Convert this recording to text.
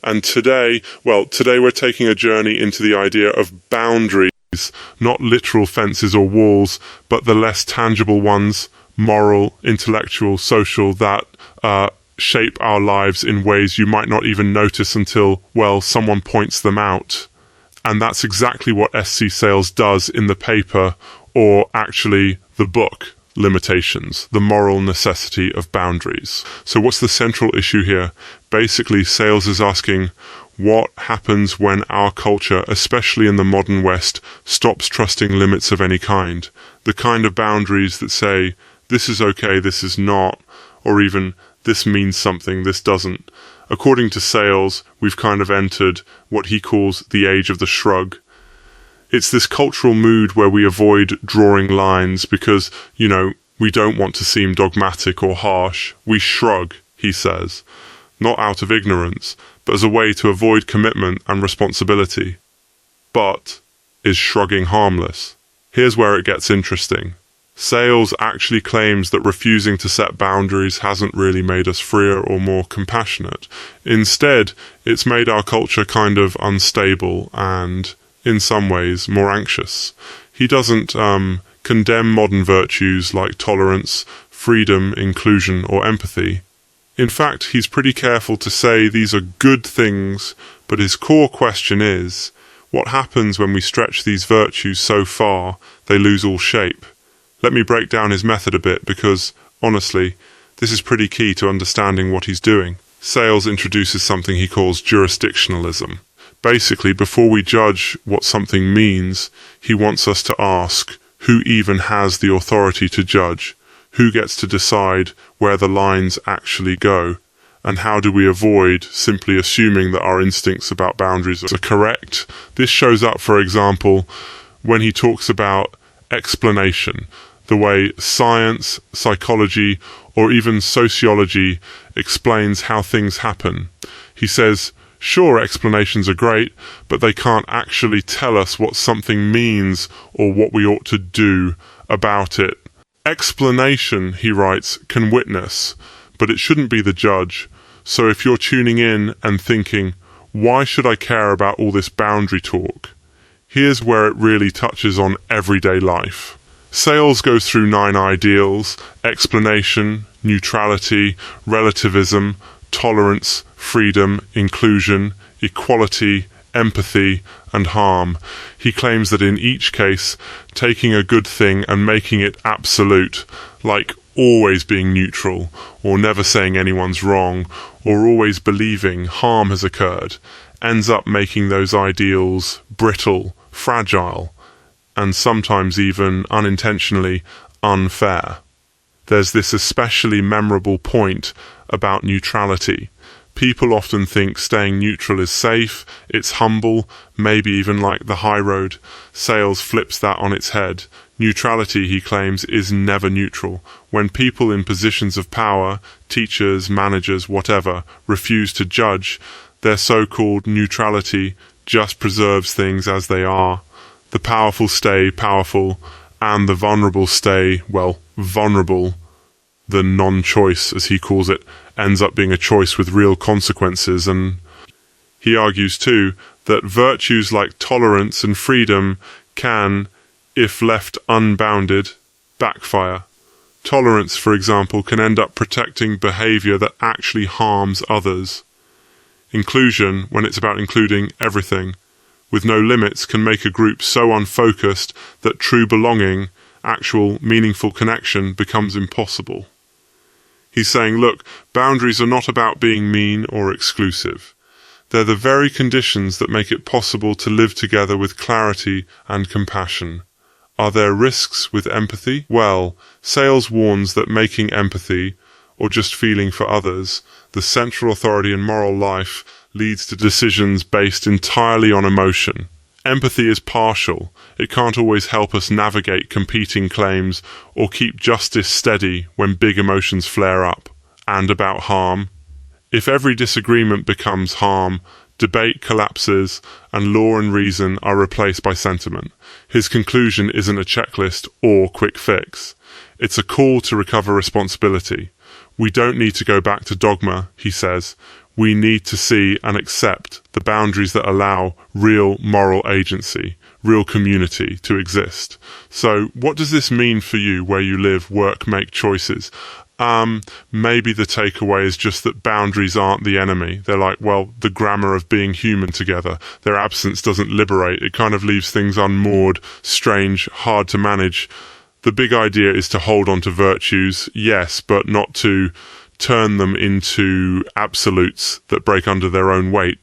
And today we're taking a journey into the idea of boundaries, not literal fences or walls, but the less tangible ones, moral, intellectual, social, that shape our lives in ways you might not even notice until, well, someone points them out. And that's exactly what SC Sales does in the paper, or actually the book, Limitations, the Moral Necessity of Boundaries. So what's the central issue here? Basically, Sales is asking, what happens when our culture, especially in the modern West, stops trusting limits of any kind? The kind of boundaries that say, this is okay, this is not, or even, this means something, this doesn't. According to Sales, we've kind of entered what he calls the age of the shrug. It's this cultural mood where we avoid drawing lines because, we don't want to seem dogmatic or harsh. We shrug, he says, not out of ignorance, but as a way to avoid commitment and responsibility. But is shrugging harmless? Here's where it gets interesting. Sales actually claims that refusing to set boundaries hasn't really made us freer or more compassionate. Instead, it's made our culture kind of unstable and, in some ways, more anxious. He doesn't condemn modern virtues like tolerance, freedom, inclusion, or empathy. In fact, he's pretty careful to say these are good things, but his core question is, what happens when we stretch these virtues so far they lose all shape? Let me break down his method a bit because, honestly, this is pretty key to understanding what he's doing. Sales introduces something he calls jurisdictionalism. Basically, before we judge what something means, he wants us to ask, who even has the authority to judge? Who gets to decide where the lines actually go? And how do we avoid simply assuming that our instincts about boundaries are correct? This shows up, for example, when he talks about explanation, the way science, psychology, or even sociology explains how things happen. He says, sure, explanations are great, but they can't actually tell us what something means or what we ought to do about it. Explanation, he writes, can witness, but it shouldn't be the judge. So if you're tuning in and thinking, why should I care about all this boundary talk? Here's where it really touches on everyday life. Sales goes through 9 ideals: explanation, neutrality, relativism, tolerance, freedom, inclusion, equality, empathy, and harm. He claims that in each case, taking a good thing and making it absolute, like always being neutral, or never saying anyone's wrong, or always believing harm has occurred, ends up making those ideals brittle, fragile, and sometimes even unintentionally unfair. There's this especially memorable point about neutrality. People often think staying neutral is safe, it's humble, maybe even like the high road. Sales flips that on its head. Neutrality, he claims, is never neutral. When people in positions of power, teachers, managers, whatever, refuse to judge, their so-called neutrality just preserves things as they are. The powerful stay powerful, and the vulnerable stay, well, vulnerable. The non-choice, as he calls it, ends up being a choice with real consequences. And he argues too that virtues like tolerance and freedom can, if left unbounded, backfire. Tolerance, for example, can end up protecting behavior that actually harms others. Inclusion, when it's about including everything, with no limits, can make a group so unfocused that true belonging, actual meaningful connection, becomes impossible. He's saying, look, boundaries are not about being mean or exclusive. They're the very conditions that make it possible to live together with clarity and compassion. Are there risks with empathy? Well, Sales warns that making empathy, or just feeling for others, the central authority in moral life, leads to decisions based entirely on emotion. Empathy is partial. It can't always help us navigate competing claims or keep justice steady when big emotions flare up. And about harm. If every disagreement becomes harm, debate collapses and law and reason are replaced by sentiment. His conclusion isn't a checklist or quick fix. It's a call to recover responsibility. We don't need to go back to dogma, he says. we need to see and accept the boundaries that allow real moral agency, real community to exist. So what does this mean for you where you live, work, make choices? Maybe the takeaway is just that boundaries aren't the enemy. They're like, well, the grammar of being human together. Their absence doesn't liberate. It kind of leaves things unmoored, strange, hard to manage. The big idea is to hold on to virtues, yes, but not to turn them into absolutes that break under their own weight.